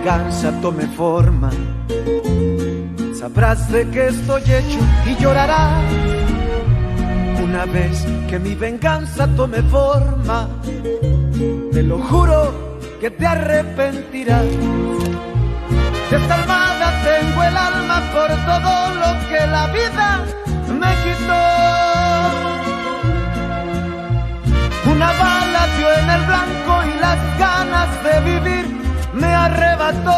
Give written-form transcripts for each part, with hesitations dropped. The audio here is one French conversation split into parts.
venganza tome forma, sabrás de qué estoy hecho y llorarás. Una vez que mi venganza tome forma, te lo juro que te arrepentirás. Desalmada tengo el alma por todo lo que la vida me quitó. Una bala dio en el blanco y las ganas de vivir me arrebató.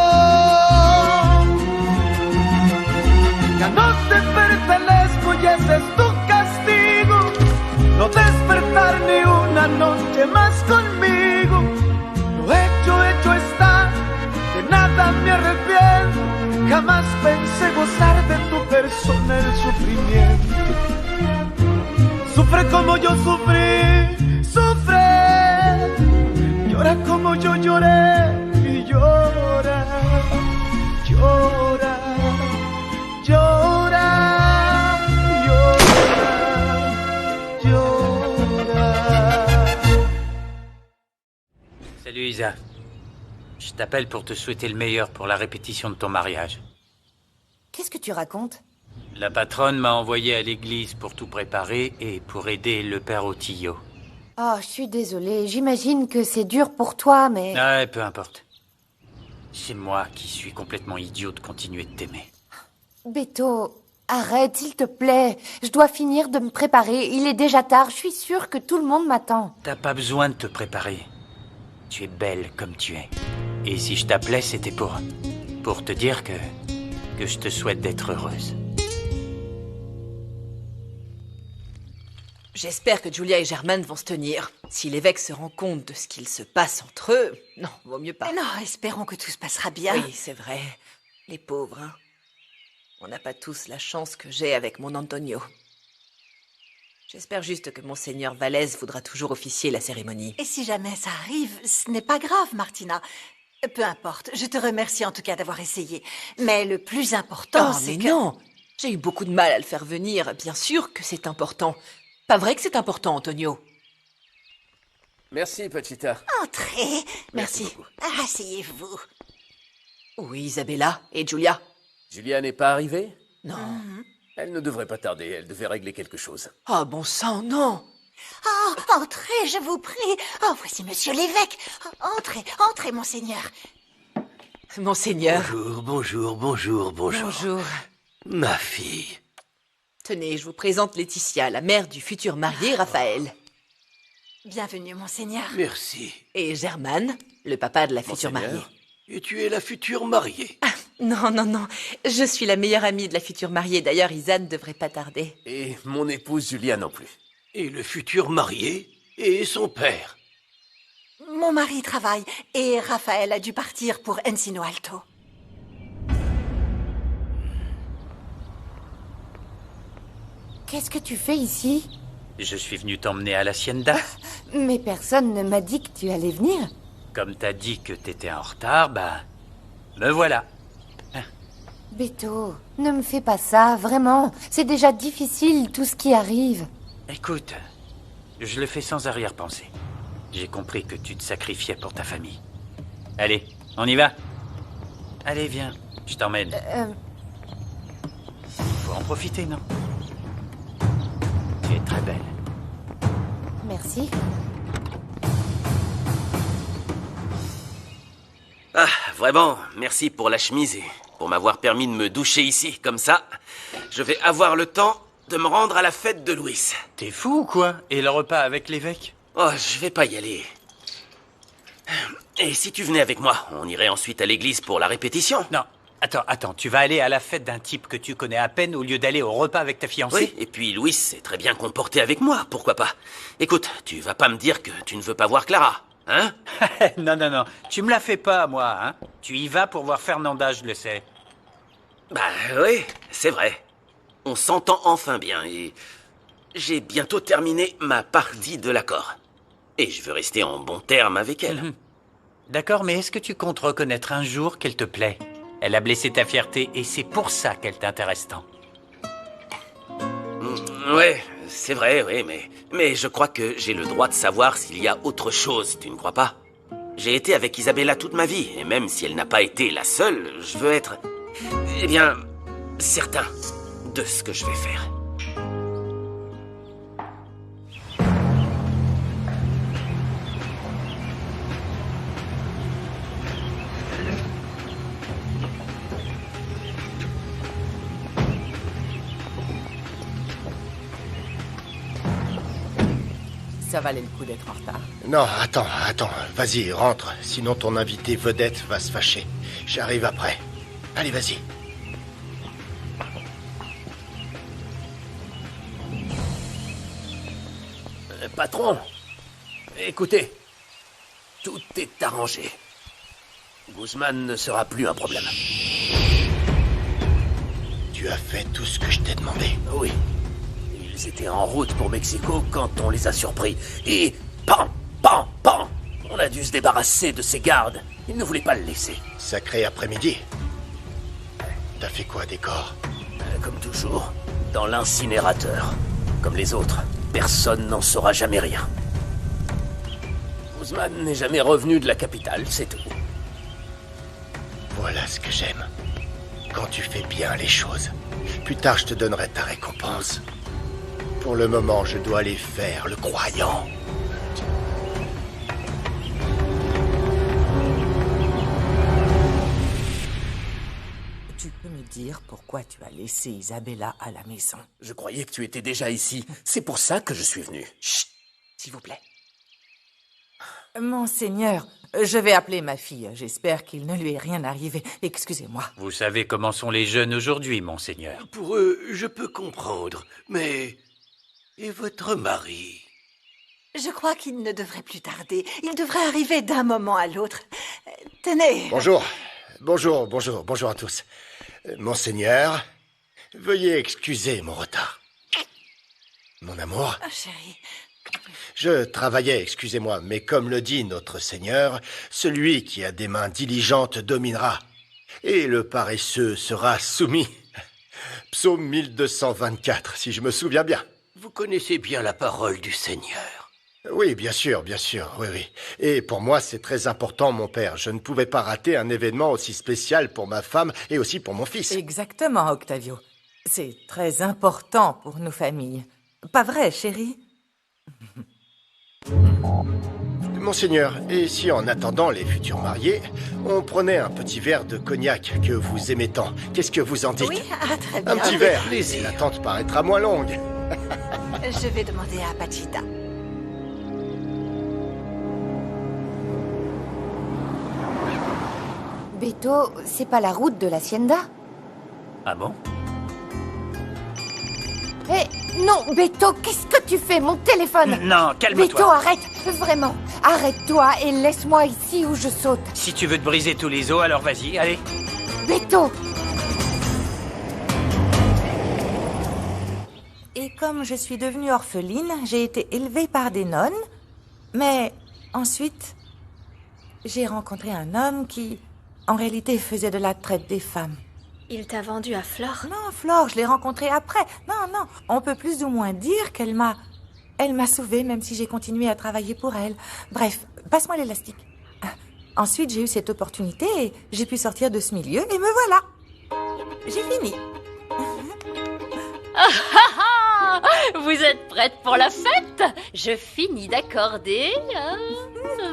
Ya no te pertenezco y ese es tu castigo, no despertar ni una noche más conmigo. Lo hecho está, de nada me arrepiento. Jamás pensé gozar de tu persona el sufrimiento. Sufre como yo sufrí, sufre. Llora como yo lloré y llora, llora, llora, llora, llora. Salut Isa. Je t'appelle pour te souhaiter le meilleur pour la répétition de ton mariage. Qu'est-ce que tu racontes? La patronne m'a envoyé à l'église pour tout préparer et pour aider le père Otillo. Oh, je suis désolée. J'imagine que c'est dur pour toi, mais... Ouais, peu importe. C'est moi qui suis complètement idiot de continuer de t'aimer. Beto, arrête, s'il te plaît. Je dois finir de me préparer. Il est déjà tard. Je suis sûre que tout le monde m'attend. T'as pas besoin de te préparer. Tu es belle comme tu es. Et si je t'appelais, c'était pour te dire que je te souhaite d'être heureuse. J'espère que Julia et Germaine vont se tenir. Si l'évêque se rend compte de ce qu'il se passe entre eux... Non, vaut mieux pas. Mais non, espérons que tout se passera bien. Oui, c'est vrai. Les pauvres, hein. On n'a pas tous la chance que j'ai avec mon Antonio. J'espère juste que Monseigneur Vallès voudra toujours officier la cérémonie. Et si jamais ça arrive, ce n'est pas grave, Martina. Peu importe, je te remercie en tout cas d'avoir essayé. Mais le plus important, c'est que... non. J'ai eu beaucoup de mal à le faire venir. Bien sûr que c'est important. Pas vrai que c'est important, Antonio? Merci, Pachita. Entrez. Merci beaucoup. Asseyez-vous. Oui, Isabella et Julia. Julia n'est pas arrivée? Non. Elle ne devrait pas tarder, elle devait régler quelque chose. Oh, bon sang, non. Oh, entrez, je vous prie. Oh, voici monsieur l'évêque. Entrez, entrez, monseigneur. Monseigneur. Bonjour. Bonjour. Ma fille. Tenez, je vous présente Laetitia, la mère du futur marié Raphaël. Bienvenue, monseigneur. Merci. Et Germaine, le papa de la future Monseigneur. mariée. Et tu es la future mariée. Non. Je suis la meilleure amie de la future mariée. D'ailleurs, Isa ne devrait pas tarder. Et mon épouse Julia non plus. Et le futur marié et son père. Mon mari travaille et Raphaël a dû partir pour Encino Alto. Qu'est-ce que tu fais ici? Je suis venu t'emmener à l'hacienda. Mais personne ne m'a dit que tu allais venir. Comme t'as dit que t'étais en retard, me voilà. Beto, ne me fais pas ça, vraiment. C'est déjà difficile, tout ce qui arrive. Écoute, je le fais sans arrière-pensée. J'ai compris que tu te sacrifiais pour ta famille. Allez, on y va. Allez, viens, je t'emmène. Faut en profiter, non? Tu es très belle. Merci. Ah, vraiment, merci pour la chemise et pour m'avoir permis de me doucher ici. Comme ça, je vais avoir le temps de me rendre à la fête de Louis. T'es fou ou quoi? Et le repas avec l'évêque? Oh, je vais pas y aller. Et si tu venais avec moi, on irait ensuite à l'église pour la répétition? Non, attends, tu vas aller à la fête d'un type que tu connais à peine au lieu d'aller au repas avec ta fiancée? Oui, et puis Louis s'est très bien comporté avec moi, pourquoi pas? Écoute, tu vas pas me dire que tu ne veux pas voir Clara, hein? Non, tu me la fais pas, moi, hein? Tu y vas pour voir Fernanda, je le sais. Bah oui, c'est vrai. On s'entend enfin bien et j'ai bientôt terminé ma partie de l'accord. Et je veux rester en bon terme avec elle. D'accord, mais est-ce que tu comptes reconnaître un jour qu'elle te plaît? Elle a blessé ta fierté et c'est pour ça qu'elle t'intéresse tant. Ouais, c'est vrai, oui, mais je crois que j'ai le droit de savoir s'il y a autre chose, tu ne crois pas? J'ai été avec Isabella toute ma vie, et même si elle n'a pas été la seule, je veux être, eh bien, certain de ce que je vais faire. Ça valait le coup d'être en retard. Non, attends, vas-y, rentre, sinon ton invité vedette va se fâcher. J'arrive après. Allez, vas-y. Patron, écoutez, tout est arrangé. Guzman ne sera plus un problème. Tu as fait tout ce que je t'ai demandé. Oui. Ils étaient en route pour Mexico quand on les a surpris. Et pan, pan, pan, on a dû se débarrasser de ses gardes. Ils ne voulaient pas le laisser. Sacré après-midi. T'as fait quoi des corps? Comme toujours, dans l'incinérateur. Comme les autres, personne n'en saura jamais rien. Guzman n'est jamais revenu de la capitale, c'est tout. Voilà ce que j'aime. Quand tu fais bien les choses. Plus tard, je te donnerai ta récompense. Pour le moment, je dois aller faire le croyant. Tu peux me dire pourquoi tu as laissé Isabella à la maison? Je croyais que tu étais déjà ici. C'est pour ça que je suis venu. Chut, s'il vous plaît. Monseigneur, je vais appeler ma fille. J'espère qu'il ne lui est rien arrivé. Excusez-moi. Vous savez comment sont les jeunes aujourd'hui, monseigneur. Pour eux, je peux comprendre, mais... Et votre mari? Je crois qu'il ne devrait plus tarder. Il devrait arriver d'un moment à l'autre. Tenez. Bonjour à tous. Monseigneur, veuillez excuser mon retard. Mon amour, Oh, chérie. je travaillais, excusez-moi, mais comme le dit notre Seigneur, celui qui a des mains diligentes dominera, et le paresseux sera soumis. Psaume 1224, si je me souviens bien. Vous connaissez bien la parole du Seigneur. Oui, bien sûr, oui. Et pour moi, c'est très important, mon père. Je ne pouvais pas rater un événement aussi spécial pour ma femme et aussi pour mon fils. Exactement, Octavio. C'est très important pour nos familles. Pas vrai, chérie? Monseigneur, et si en attendant les futurs mariés, on prenait un petit verre de cognac que vous aimez tant? Qu'est-ce que vous en dites? Oui, très bien. Un petit verre, plaisir. et l'attente paraîtra moins longue. Je vais demander à Pachita. Beto, c'est pas la route de l'Hacienda? Ah bon? Eh, non, Beto, qu'est-ce que tu fais? Mon téléphone! Non, calme-toi. Beto, arrête! Vraiment, arrête-toi et laisse-moi ici où je saute. Si tu veux te briser tous les os, alors vas-y, allez. Beto! Et comme je suis devenue orpheline, j'ai été élevée par des nonnes. Mais ensuite, j'ai rencontré un homme qui, en réalité, faisait de la traite des femmes. Il t'a vendu à Flore? Non, Flore, je l'ai rencontrée après. Non, on peut plus ou moins dire qu'elle m'a... Elle m'a sauvée, même si j'ai continué à travailler pour elle. Bref, passe-moi l'élastique. Ensuite, j'ai eu cette opportunité et j'ai pu sortir de ce milieu et me voilà. J'ai fini. Vous êtes prête pour la fête? Je finis d'accorder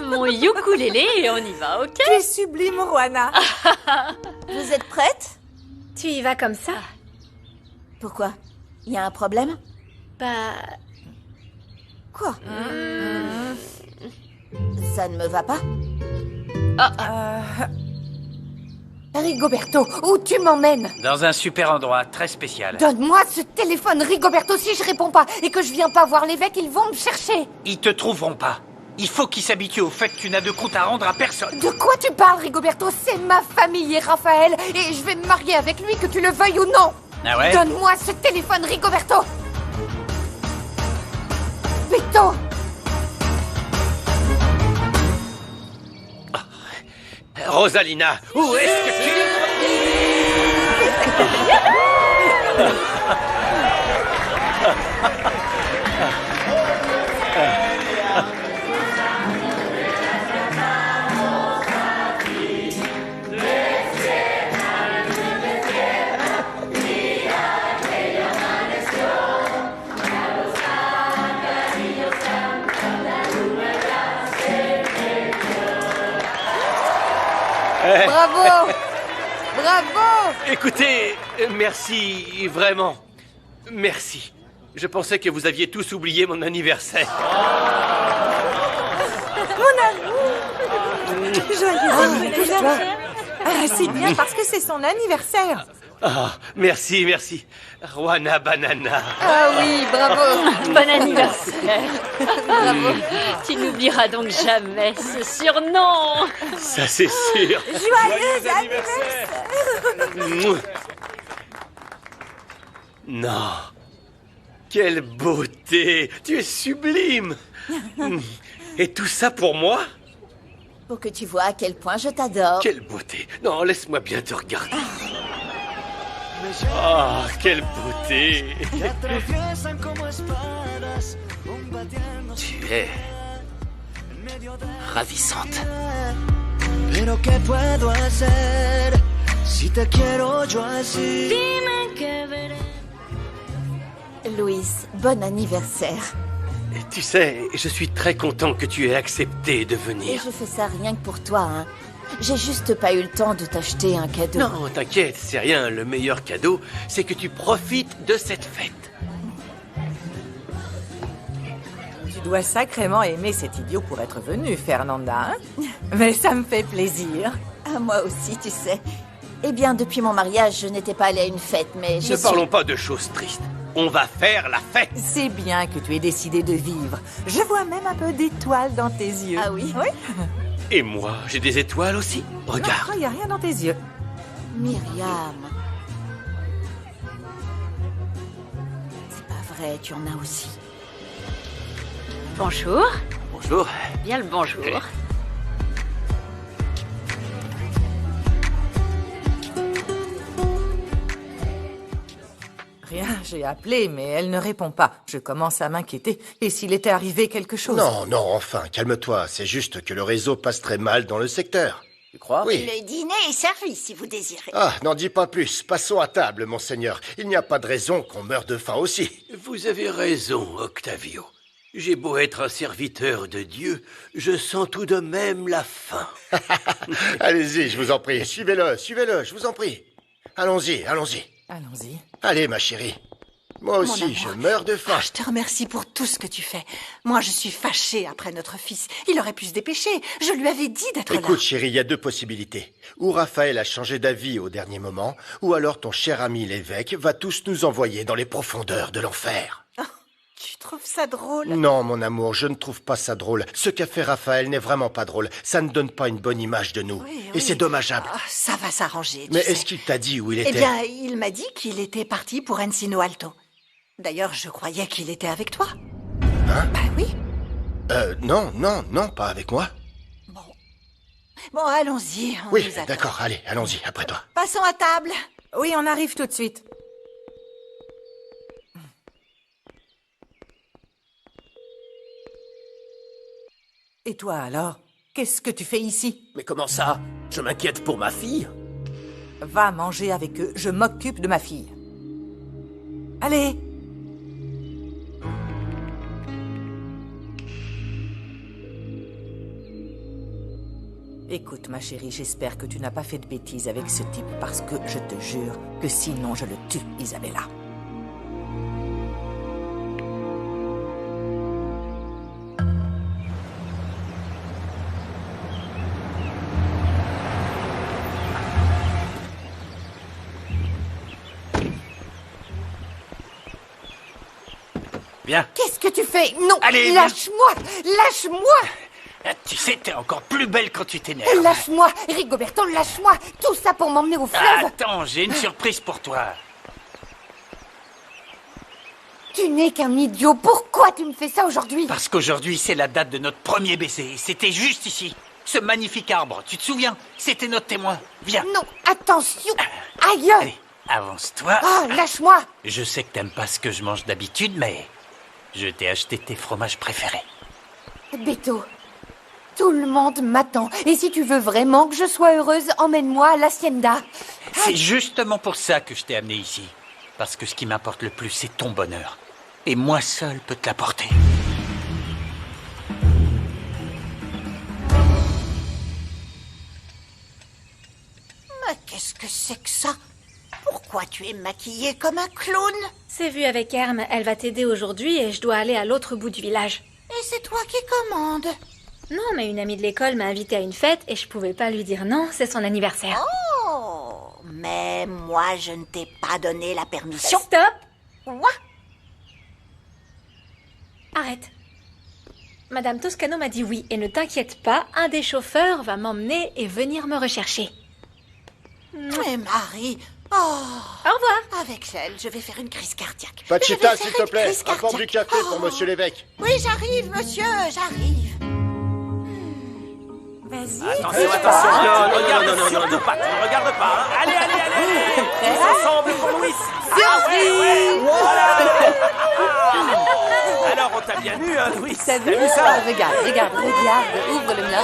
mon ukulélé et on y va, ok? Tu es sublime, Juana. Vous êtes prête? Tu y vas comme ça? Pourquoi? Il y a un problème? Bah... Quoi? Ça ne me va pas? Rigoberto, où tu m'emmènes? Dans un super endroit, très spécial. Donne-moi ce téléphone, Rigoberto. Si je réponds pas et que je viens pas voir l'évêque, ils vont me chercher. Ils te trouveront pas. Il faut qu'ils s'habituent au fait que tu n'as de compte à rendre à personne. De quoi tu parles, Rigoberto? C'est ma famille et Raphaël, et je vais me marier avec lui, que tu le veuilles ou non. Ah ouais? Donne-moi ce téléphone, Rigoberto. Beto. Rosalina, où est-ce que tu... bravo! Bravo! Écoutez, merci, vraiment. Merci. Je pensais que vous aviez tous oublié mon anniversaire. Joyeux anniversaire. Ah, c'est bien parce que c'est son anniversaire. Ah, merci, merci. Juana Banana. Ah oui, bravo! Bon anniversaire. Bravo. Tu n'oublieras donc jamais ce surnom. Ça, c'est sûr. Joyeux anniversaire. Mouah. Non. Quelle beauté. Tu es sublime. Et tout ça pour moi? Pour que tu vois à quel point je t'adore. Quelle beauté. Non, laisse-moi bien te regarder. Oh, quelle beauté. Tu es ravissante. Pero qué puedo hacer si te quiero yo así. Louis, bon anniversaire. Tu sais, je suis très content que tu aies accepté de Et venir. je fais ça rien que pour toi, hein. J'ai juste pas eu le temps de t'acheter un cadeau. Non, t'inquiète, c'est rien. Le meilleur cadeau, c'est que tu profites de cette fête. Tu dois sacrément aimer cet idiot pour être venu, Fernanda. Hein? Mais ça me fait plaisir. Ah, moi aussi, tu sais. Eh bien, depuis mon mariage, je n'étais pas allée à une fête, mais je Ne suis... parlons pas de choses tristes. On va faire la fête. C'est bien que tu aies décidé de vivre. Je vois même un peu d'étoiles dans tes yeux. Ah oui? Oui? Et moi, j'ai des étoiles aussi. Regarde. Non, il n'y a rien dans tes yeux. Myriam. C'est pas vrai, tu en as aussi. Bonjour. Bonjour. Bien le bonjour. Rien, j'ai appelé, mais elle ne répond pas. Je commence à m'inquiéter. Et s'il était arrivé quelque chose? Non, non, enfin, calme-toi. C'est juste que le réseau passe très mal dans le secteur. Tu crois? Oui. Le dîner est servi, si vous désirez. Ah, n'en dis pas plus. Passons à table, monseigneur. Il n'y a pas de raison qu'on meure de faim aussi. Vous avez raison, Octavio. J'ai beau être un serviteur de Dieu, je sens tout de même la faim. Allez-y, je vous en prie. Suivez-le, suivez-le, je vous en prie. Allons-y, allons-y. Allons-y. Allez, ma chérie. Moi aussi, amour. je meurs de faim. Ah, je te remercie pour tout ce que tu fais. Moi, je suis fâchée après notre fils. Il aurait pu se dépêcher. Je lui avais dit d'être là. Écoute, chérie, il y a deux possibilités. Ou Raphaël a changé d'avis au dernier moment, ou alors ton cher ami l'évêque va tous nous envoyer dans les profondeurs de l'enfer. Tu trouves ça drôle? Non, mon amour, je ne trouve pas ça drôle. Ce qu'a fait Raphaël n'est vraiment pas drôle. Ça ne donne pas une bonne image de nous. Oui, Et c'est dommageable. Ah, ça va s'arranger. Mais tu sais. est-ce qu'il t'a dit où il était? Eh bien, il m'a dit qu'il était parti pour Encino Alto. D'ailleurs, je croyais qu'il était avec toi. Hein? Bah oui. Non, non, non, pas avec moi. Bon, allons-y. on Oui, nous attend. d'accord, allez, allons-y, après toi. Passons à table. Oui, on arrive tout de suite. Et toi alors? Qu'est-ce que tu fais ici? Mais comment ça? Je m'inquiète pour ma fille. Va manger avec eux, je m'occupe de ma fille. Allez! Écoute, ma chérie, j'espère que tu n'as pas fait de bêtises avec ce type parce que je te jure que sinon je le tue, Isabella. Viens. Qu'est-ce que tu fais? Non! Allez, viens. Lâche-moi! Lâche-moi! Ah, tu sais, t'es encore plus belle quand tu t'énerves. Lâche-moi! Rigoberto, lâche-moi! Tout ça pour m'emmener au fleuve! Attends, j'ai une surprise pour toi. Tu n'es qu'un idiot! Pourquoi tu me fais ça aujourd'hui? Parce qu'aujourd'hui, c'est la date de notre premier baiser. C'était juste ici. Ce magnifique arbre, tu te souviens? C'était notre témoin. Viens. Non, attention! Aïe! Allez, avance-toi. Ah, lâche-moi! Je sais que t'aimes pas ce que je mange d'habitude, mais je t'ai acheté tes fromages préférés. Beto, tout le monde m'attend. Et si tu veux vraiment que je sois heureuse, emmène-moi à l'hacienda. C'est justement pour ça que je t'ai amené ici. Parce que ce qui m'importe le plus, c'est ton bonheur. Et moi seul peux te l'apporter. Qu'est-ce que c'est que ça? Pourquoi tu es maquillée comme un clown? C'est vu avec Herme, elle va t'aider aujourd'hui et je dois aller à l'autre bout du village. Et c'est toi qui commandes? Non, mais une amie de l'école m'a invitée à une fête et je pouvais pas lui dire non, c'est son anniversaire. Oh, mais moi je ne t'ai pas donné la permission. Stop! Quoi? Arrête. Madame Toscano m'a dit oui, et ne t'inquiète pas, un des chauffeurs va m'emmener et venir me rechercher. Mais Marie... Oh. Au revoir. Avec elle, je vais faire une crise cardiaque. Pachita, s'il te plaît, apporte du café pour monsieur l'évêque. Oui, j'arrive, monsieur, j'arrive. Vas-y. Attention, attention. Non, regarde surtout pas. Tu ne regardes pas. Hein. Allez, allez, allez. Tous ensemble pour Louis. Alors, on t'a bien eu, hein, Louis? T'as vu ça? Regarde. Ouvre le mien.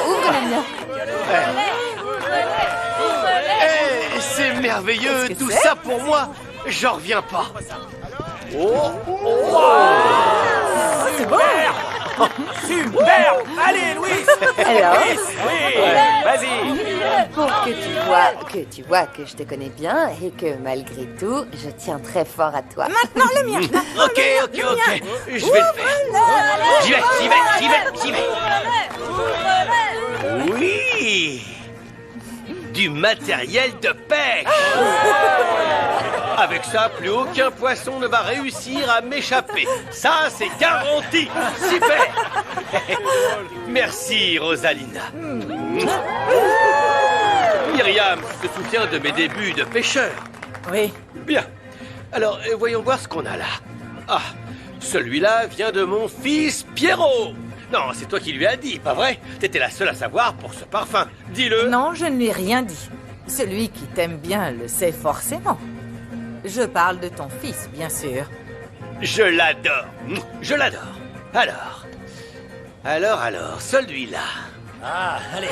C'est merveilleux, tout ça pour moi. J'en reviens pas. Super. Super. Allez, Louis. Alors? Oui, vas-y. Pour que tu vois que je te connais bien et que malgré tout, je tiens très fort à toi. Maintenant le mien. Ok. Je vais le faire. J'y vais. Oui. Du matériel de pêche. Avec ça, plus aucun poisson ne va réussir à m'échapper. Ça, c'est garanti. Super. Merci, Rosalina. Myriam se souvient de mes débuts de pêcheur. Oui. Bien. Alors, voyons voir ce qu'on a là. Ah, celui-là vient de mon fils Pierrot. Non, c'est toi qui lui as dit, pas vrai? T'étais la seule à savoir pour ce parfum. Dis-le. Non, je ne lui ai rien dit. Celui qui t'aime bien le sait forcément. Je parle de ton fils, bien sûr. Je l'adore. Alors, celui-là. Ah, allez.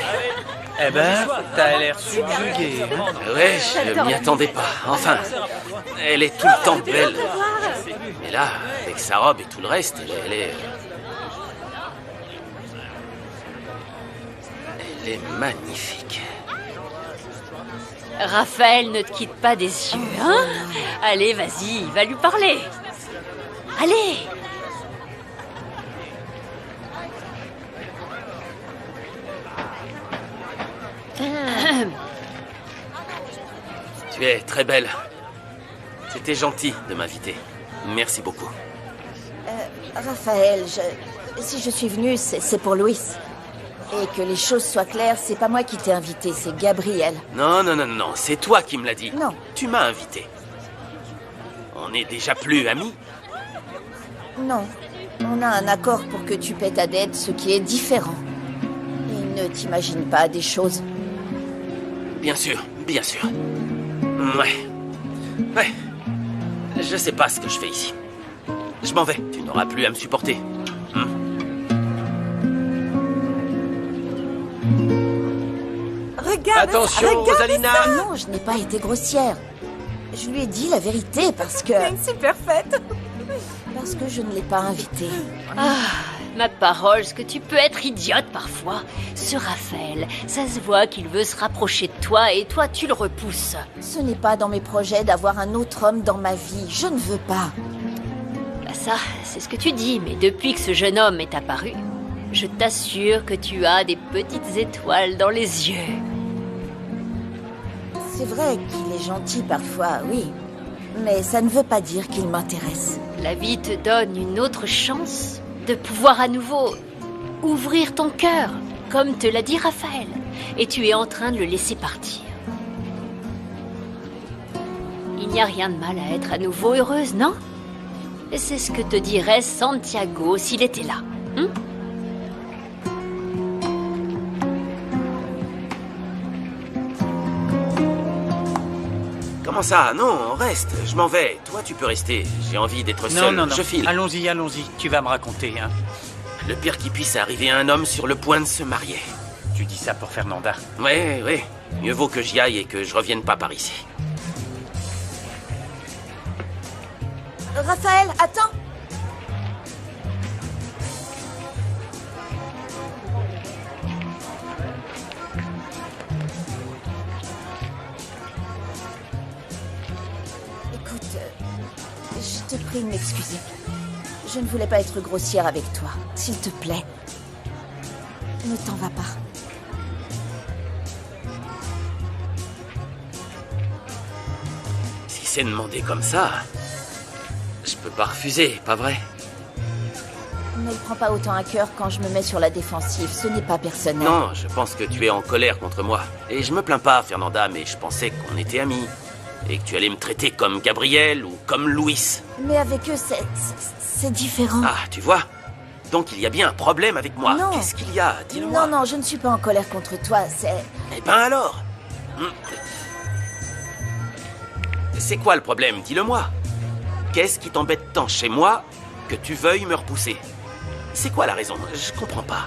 Eh ben, t'as l'air subjugué. Ouais, je m'y attendais pas. Enfin, elle est tout le temps belle. Mais là, avec sa robe et tout le reste, elle est magnifique. Raphaël, ne te quitte pas des yeux, hein? Allez, vas-y, va lui parler. Allez! Tu es très belle. C'était gentil de m'inviter. Merci beaucoup. Raphaël, si je suis venue, c'est pour Louis. Et que les choses soient claires, c'est pas moi qui t'ai invité, c'est Gabriel. Non, c'est toi qui me l'as dit. Non. Tu m'as invité. On n'est déjà plus amis? Non. On a un accord pour que tu paies ta dette, ce qui est différent. Et ne t'imagine pas des choses. Bien sûr. Ouais. Je sais pas ce que je fais ici. Je m'en vais. Tu n'auras plus à me supporter. Regarde. Attention, Rosalina. Non, je n'ai pas été grossière. Je lui ai dit la vérité parce que... C'est une super fête. Parce que je ne l'ai pas invité. Ah, ma parole, ce que tu peux être idiote parfois. Ce Raphaël, ça se voit qu'il veut se rapprocher de toi et toi, tu le repousses. Ce n'est pas dans mes projets d'avoir un autre homme dans ma vie. Je ne veux pas. Bah ça, c'est ce que tu dis, mais depuis que ce jeune homme est apparu, je t'assure que tu as des petites étoiles dans les yeux. C'est vrai qu'il est gentil parfois, oui. Mais ça ne veut pas dire qu'il m'intéresse. La vie te donne une autre chance de pouvoir à nouveau ouvrir ton cœur, comme te l'a dit Raphaël. Et tu es en train de le laisser partir. Il n'y a rien de mal à être à nouveau heureuse, non? Et c'est ce que te dirait Santiago s'il était là. Comment ça? Non, reste. Je m'en vais. Toi, tu peux rester. J'ai envie d'être seul. Non. Je file. Allons-y. Tu vas me raconter, hein. Le pire qui puisse arriver à un homme sur le point de se marier. Tu dis ça pour Fernanda. Ouais. Mieux vaut que j'y aille et que je revienne pas par ici. Raphaël, attends. te prie de m'excuser. Je ne voulais pas être grossière avec toi. S'il te plaît, ne t'en va pas. Si c'est demandé comme ça, je peux pas refuser, pas vrai? Ne le prends pas autant à cœur quand je me mets sur la défensive. Ce n'est pas personnel. Non, je pense que tu es en colère contre moi. Et je me plains pas, Fernanda, mais je pensais qu'on était amis. Et que tu allais me traiter comme Gabriel ou comme Louis. Mais avec eux, c'est différent. Ah, tu vois? Donc il y a bien un problème avec moi. Non. Qu'est-ce qu'il y a? Dis-le-moi. Non, je ne suis pas en colère contre toi, c'est... Eh ben alors? C'est quoi le problème? Dis-le-moi. Qu'est-ce qui t'embête tant chez moi que tu veuilles me repousser? C'est quoi la raison? Je comprends pas.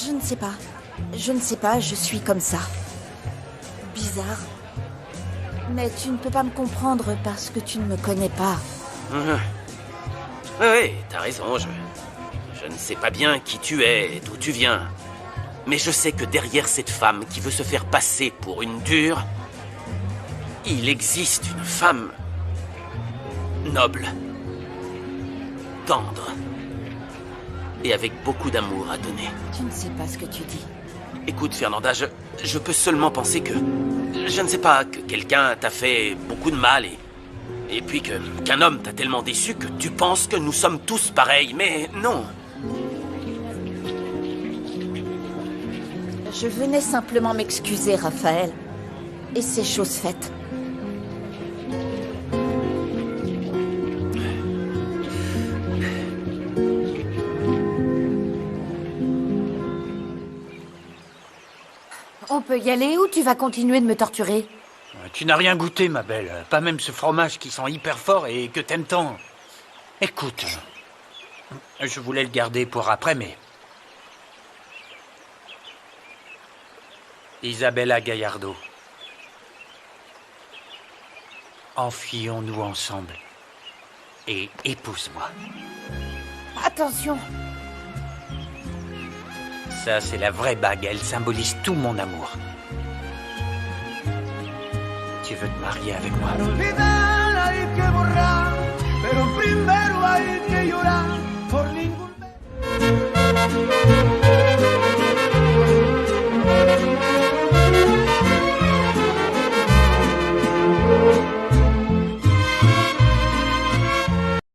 Je ne sais pas. Je ne sais pas, je suis comme ça. Bizarre. Mais tu ne peux pas me comprendre parce que tu ne me connais pas. Oui, t'as raison, je ne sais pas bien qui tu es, d'où tu viens. Mais je sais que derrière cette femme qui veut se faire passer pour une dure, il existe une femme noble, tendre et avec beaucoup d'amour à donner. Tu ne sais pas ce que tu dis. Écoute, Fernanda, je peux seulement penser que... Je ne sais pas, que quelqu'un t'a fait beaucoup de mal et puis qu'un homme t'a tellement déçu que tu penses que nous sommes tous pareils, mais non. Je venais simplement m'excuser, Raphaël. Et c'est chose faite. On peut y aller ou tu vas continuer de me torturer? Tu n'as rien goûté, ma belle. Pas même ce fromage qui sent hyper fort et que t'aimes tant. Écoute, je voulais le garder pour après, mais... Isabella Gallardo. Enfuyons-nous ensemble. Et épouse-moi. Attention. Ça, c'est la vraie bague. Elle symbolise tout mon amour. Tu veux te marier avec moi? Olvidar hay que borrar, pero primero hay que llorar.